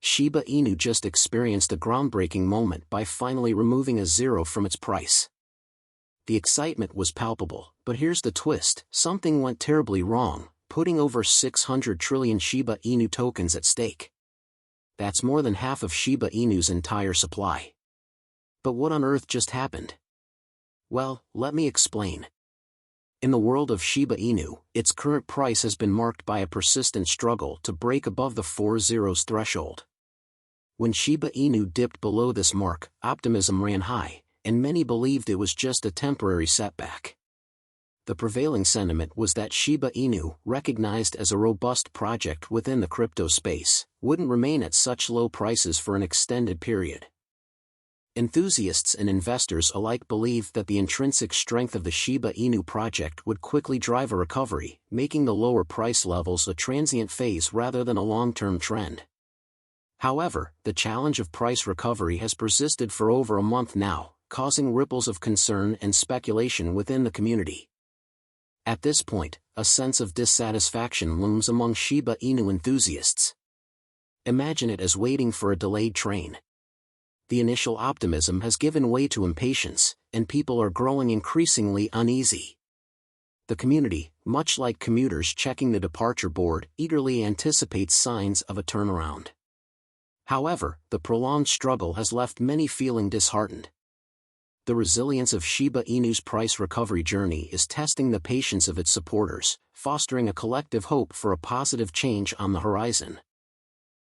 Shiba Inu just experienced a groundbreaking moment by finally removing a zero from its price. The excitement was palpable, but here's the twist: something went terribly wrong, putting over 600 trillion Shiba Inu tokens at stake. That's more than half of Shiba Inu's entire supply. But what on earth just happened? Well, let me explain. In the world of Shiba Inu, its current price has been marked by a persistent struggle to break above the 4 zeros threshold. When Shiba Inu dipped below this mark, optimism ran high, and many believed it was just a temporary setback. The prevailing sentiment was that Shiba Inu, recognized as a robust project within the crypto space, wouldn't remain at such low prices for an extended period. Enthusiasts and investors alike believed that the intrinsic strength of the Shiba Inu project would quickly drive a recovery, making the lower price levels a transient phase rather than a long-term trend. However, the challenge of price recovery has persisted for over a month now, causing ripples of concern and speculation within the community. At this point, a sense of dissatisfaction looms among Shiba Inu enthusiasts. Imagine it as waiting for a delayed train. The initial optimism has given way to impatience, and people are growing increasingly uneasy. The community, much like commuters checking the departure board, eagerly anticipates signs of a turnaround. However, the prolonged struggle has left many feeling disheartened. The resilience of Shiba Inu's price recovery journey is testing the patience of its supporters, fostering a collective hope for a positive change on the horizon.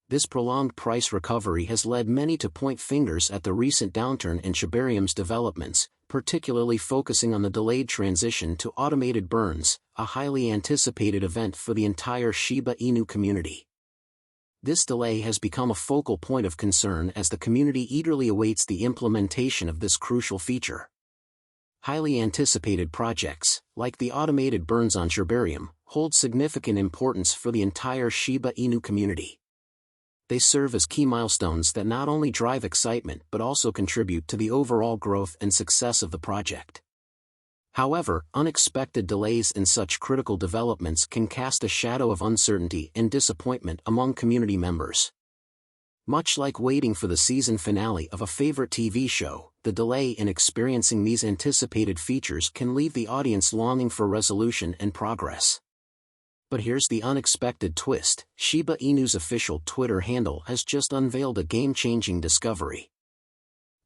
This prolonged price recovery has led many to point fingers at the recent downturn in Shibarium's developments, particularly focusing on the delayed transition to automated burns, a highly anticipated event for the entire Shiba Inu community. This delay has become a focal point of concern as the community eagerly awaits the implementation of this crucial feature. Highly anticipated projects, like the automated burns on Shibarium, hold significant importance for the entire Shiba Inu community. They serve as key milestones that not only drive excitement but also contribute to the overall growth and success of the project. However, unexpected delays in such critical developments can cast a shadow of uncertainty and disappointment among community members. Much like waiting for the season finale of a favorite TV show, the delay in experiencing these anticipated features can leave the audience longing for resolution and progress. But here's the unexpected twist: Shiba Inu's official Twitter handle has just unveiled a game-changing discovery.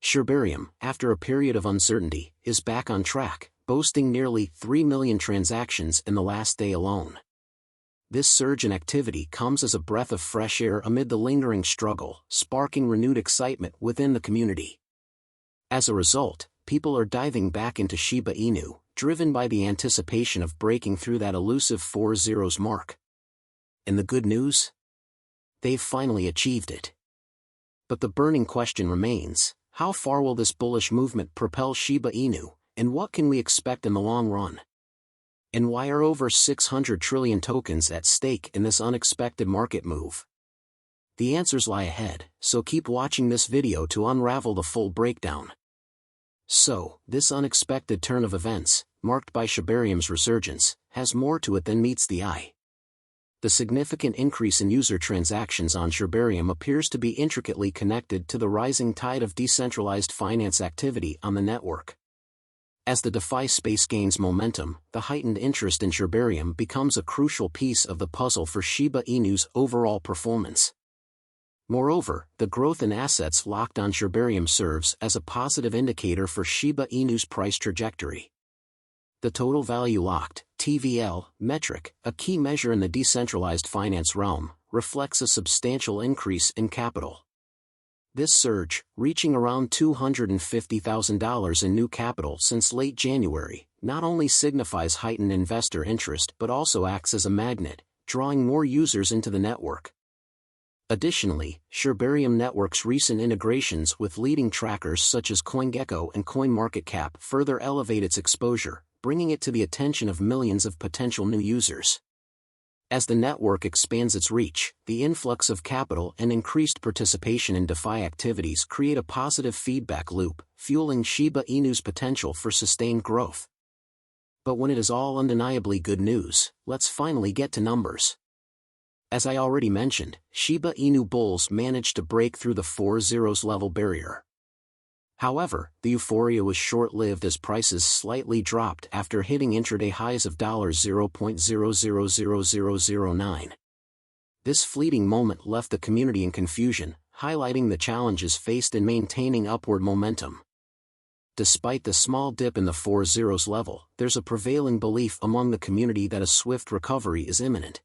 Shibarium, after a period of uncertainty, is back on track, boasting nearly 3 million transactions in the last day alone. This surge in activity comes as a breath of fresh air amid the lingering struggle, sparking renewed excitement within the community. As a result, people are diving back into Shiba Inu, driven by the anticipation of breaking through that elusive 4 zeros mark. And the good news? They've finally achieved it. But the burning question remains: how far will this bullish movement propel Shiba Inu, and what can we expect in the long run? And why are over 600 trillion tokens at stake in this unexpected market move? The answers lie ahead, so keep watching this video to unravel the full breakdown. So, this unexpected turn of events, marked by Shibarium's resurgence, has more to it than meets the eye. The significant increase in user transactions on Shibarium appears to be intricately connected to the rising tide of decentralized finance activity on the network. As the DeFi space gains momentum, the heightened interest in Shibarium becomes a crucial piece of the puzzle for Shiba Inu's overall performance. Moreover, the growth in assets locked on Shibarium serves as a positive indicator for Shiba Inu's price trajectory. The total value locked (TVL) metric, a key measure in the decentralized finance realm, reflects a substantial increase in capital. This surge, reaching around $250,000 in new capital since late January, not only signifies heightened investor interest but also acts as a magnet, drawing more users into the network. Additionally, Shibarium Network's recent integrations with leading trackers such as CoinGecko and CoinMarketCap further elevate its exposure, bringing it to the attention of millions of potential new users. As the network expands its reach, the influx of capital and increased participation in DeFi activities create a positive feedback loop, fueling Shiba Inu's potential for sustained growth. But when it is all undeniably good news, let's finally get to numbers. As I already mentioned, Shiba Inu bulls managed to break through the 4 zeros level barrier. However, the euphoria was short-lived as prices slightly dropped after hitting intraday highs of $0.000009. This fleeting moment left the community in confusion, highlighting the challenges faced in maintaining upward momentum. Despite the small dip in the 4 zeros level, there's a prevailing belief among the community that a swift recovery is imminent.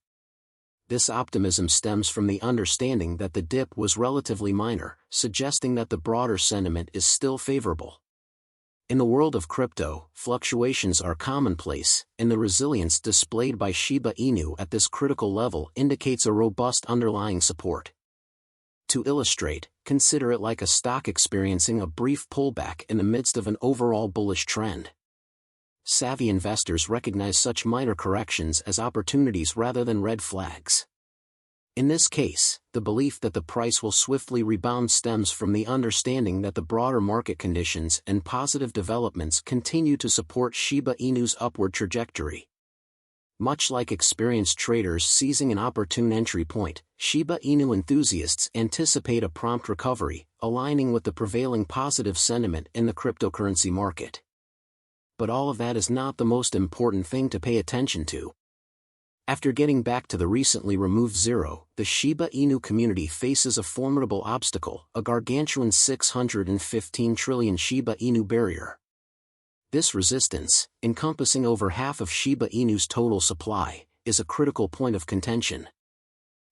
This optimism stems from the understanding that the dip was relatively minor, suggesting that the broader sentiment is still favorable. In the world of crypto, fluctuations are commonplace, and the resilience displayed by Shiba Inu at this critical level indicates a robust underlying support. To illustrate, consider it like a stock experiencing a brief pullback in the midst of an overall bullish trend. Savvy investors recognize such minor corrections as opportunities rather than red flags. In this case, the belief that the price will swiftly rebound stems from the understanding that the broader market conditions and positive developments continue to support Shiba Inu's upward trajectory. Much like experienced traders seizing an opportune entry point, Shiba Inu enthusiasts anticipate a prompt recovery, aligning with the prevailing positive sentiment in the cryptocurrency market. But all of that is not the most important thing to pay attention to. After getting back to the recently removed zero, the Shiba Inu community faces a formidable obstacle, a gargantuan 615 trillion Shiba Inu barrier. This resistance, encompassing over half of Shiba Inu's total supply, is a critical point of contention.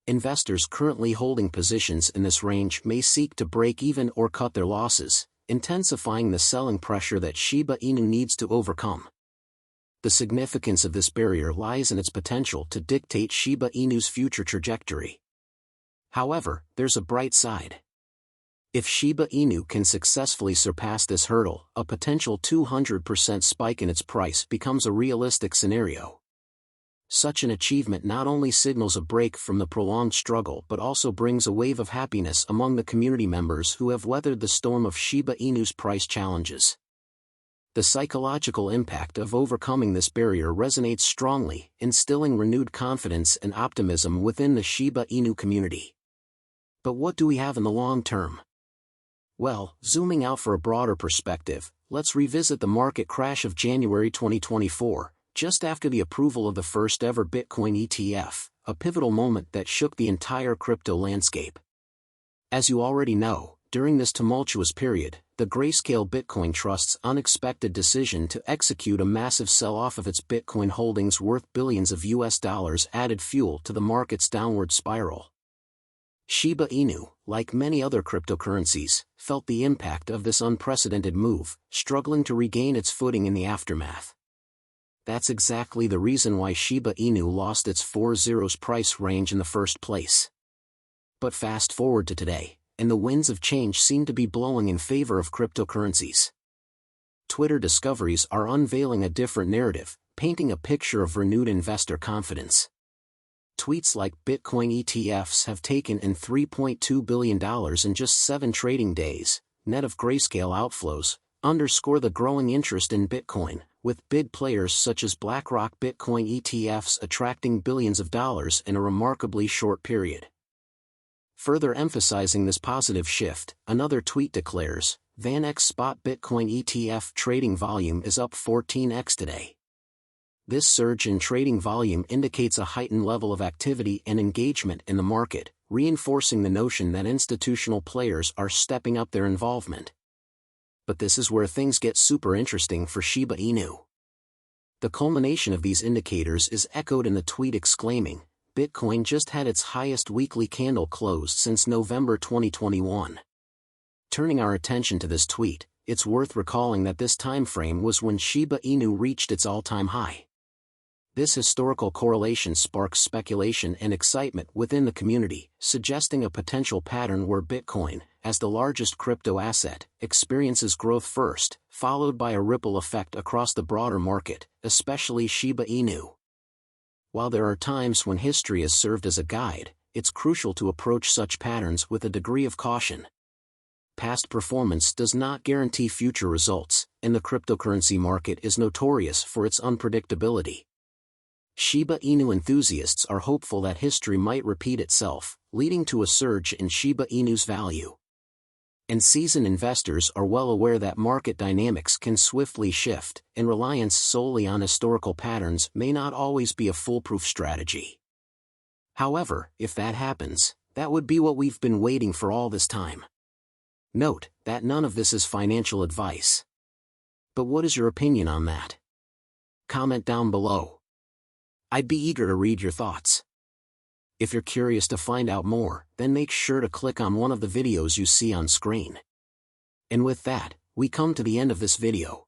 Investors currently holding positions in this range may seek to break even or cut their losses, intensifying the selling pressure that Shiba Inu needs to overcome. The significance of this barrier lies in its potential to dictate Shiba Inu's future trajectory. However, there's a bright side. If Shiba Inu can successfully surpass this hurdle, a potential 200% spike in its price becomes a realistic scenario. Such an achievement not only signals a break from the prolonged struggle but also brings a wave of happiness among the community members who have weathered the storm of Shiba Inu's price challenges. The psychological impact of overcoming this barrier resonates strongly, instilling renewed confidence and optimism within the Shiba Inu community. But what do we have in the long term? Well, zooming out for a broader perspective, let's revisit the market crash of January 2024, just after the approval of the first-ever Bitcoin ETF, a pivotal moment that shook the entire crypto landscape. As you already know, during this tumultuous period, the Grayscale Bitcoin Trust's unexpected decision to execute a massive sell-off of its Bitcoin holdings worth billions of US dollars added fuel to the market's downward spiral. Shiba Inu, like many other cryptocurrencies, felt the impact of this unprecedented move, struggling to regain its footing in the aftermath. That's exactly the reason why Shiba Inu lost its 4 zeros price range in the first place. But fast forward to today, and the winds of change seem to be blowing in favor of cryptocurrencies. Twitter discoveries are unveiling a different narrative, painting a picture of renewed investor confidence. Tweets like Bitcoin ETFs have taken in $3.2 billion in just 7 trading days, net of Grayscale outflows, underscore the growing interest in Bitcoin, with big players such as BlackRock Bitcoin ETFs attracting billions of dollars in a remarkably short period. Further emphasizing this positive shift, another tweet declares, VanEck Spot Bitcoin ETF trading volume is up 14x today. This surge in trading volume indicates a heightened level of activity and engagement in the market, reinforcing the notion that institutional players are stepping up their involvement. But this is where things get super interesting for Shiba Inu. The culmination of these indicators is echoed in the tweet exclaiming, Bitcoin just had its highest weekly candle closed since November 2021. Turning our attention to this tweet, it's worth recalling that this time frame was when Shiba Inu reached its all-time high. This historical correlation sparks speculation and excitement within the community, suggesting a potential pattern where Bitcoin, as the largest crypto asset, experiences growth first, followed by a ripple effect across the broader market, especially Shiba Inu. While there are times when history has served as a guide, it's crucial to approach such patterns with a degree of caution. Past performance does not guarantee future results, and the cryptocurrency market is notorious for its unpredictability. Shiba Inu enthusiasts are hopeful that history might repeat itself, leading to a surge in Shiba Inu's value. And seasoned investors are well aware that market dynamics can swiftly shift, and reliance solely on historical patterns may not always be a foolproof strategy. However, if that happens, that would be what we've been waiting for all this time. Note that none of this is financial advice. But what is your opinion on that? Comment down below. I'd be eager to read your thoughts. If you're curious to find out more, then make sure to click on one of the videos you see on screen. And with that, we come to the end of this video.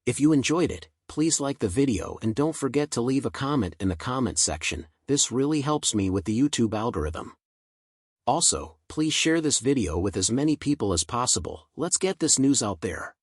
If you enjoyed it, please like the video and don't forget to leave a comment in the comment section. This really helps me with the YouTube algorithm. Also, please share this video with as many people as possible. Let's get this news out there.